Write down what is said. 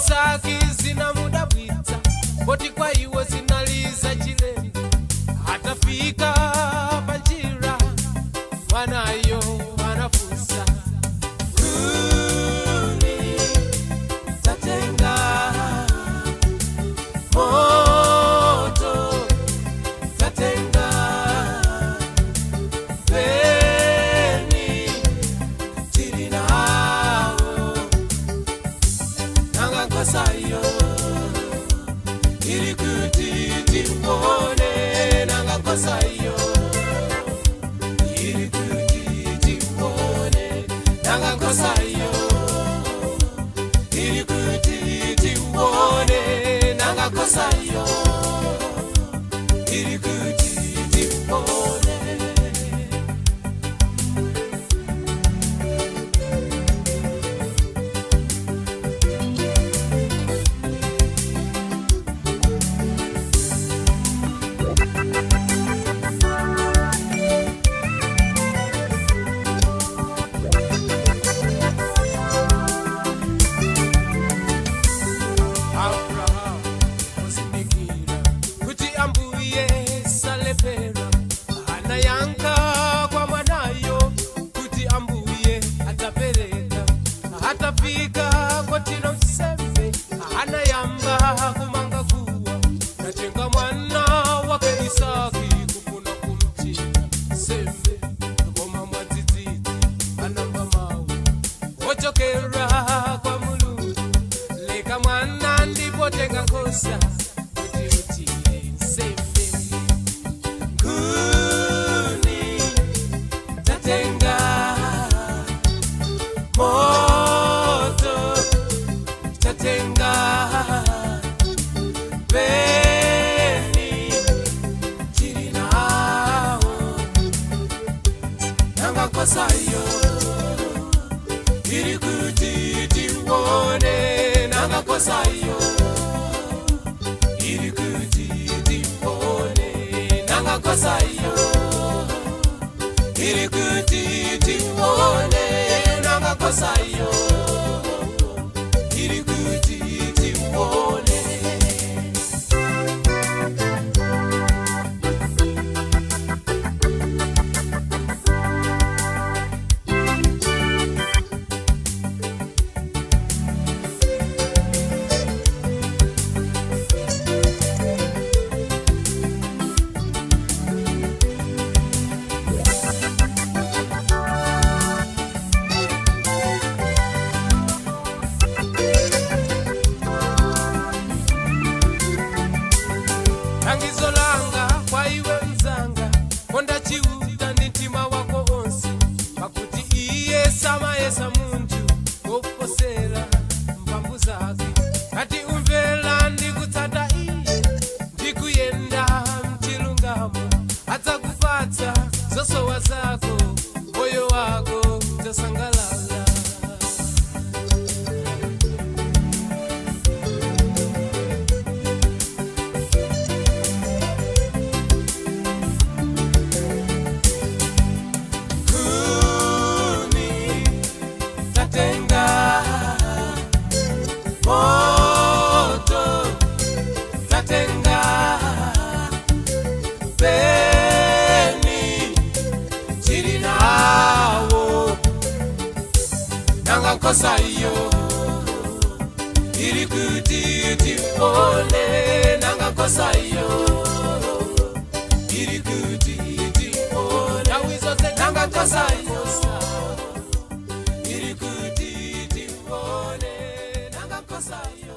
zake zinamudabwitsa, poti kwa iwo zinaliza chilendo. Atafika panjira, mwanayo anafunsa, kuni tatenga moto, tatenga peni tirinao, nanga kosayo iri kuti timbone, nanga kosayo iri kuti timbone, nanga kosayo iri kuti timbone, nanga kosayo iri kuti timbone. Atafika kwa tino mseme, anayamba kumanga kuwa, najenga mwana wake Isaki kufuna kumchina sembe, ngoma mwatititi anamba mawe, ochokera kwa Mulungu, leka mwana ndipo tenga kosa, kuti sembe, kuni tatenga moto, tatenga peni tirinao, nanga kosayo iri kuti timbone, nanga kosayo iri kuti timbone, nanga kosayo iri kuti timbone, nanga kosayo iri kuti timbone. Tangizo langa kwa iwe mzanga, konda chiuta ndi mtima wako onse, pakuti iye samayesa munthu koposera mphamvu zake. Kati umvera ndi kutsata iye, ndi kuyenda mchilungamo, adzakupatsa zosowa zako, moyo wako udzasangalala. Moto, tatenga peni tirinao, nanga kosayo iri kuti timbone, nanga kosayo iri kuti timbone, nanga kosayo iri kuti timbone, nanga kosayo.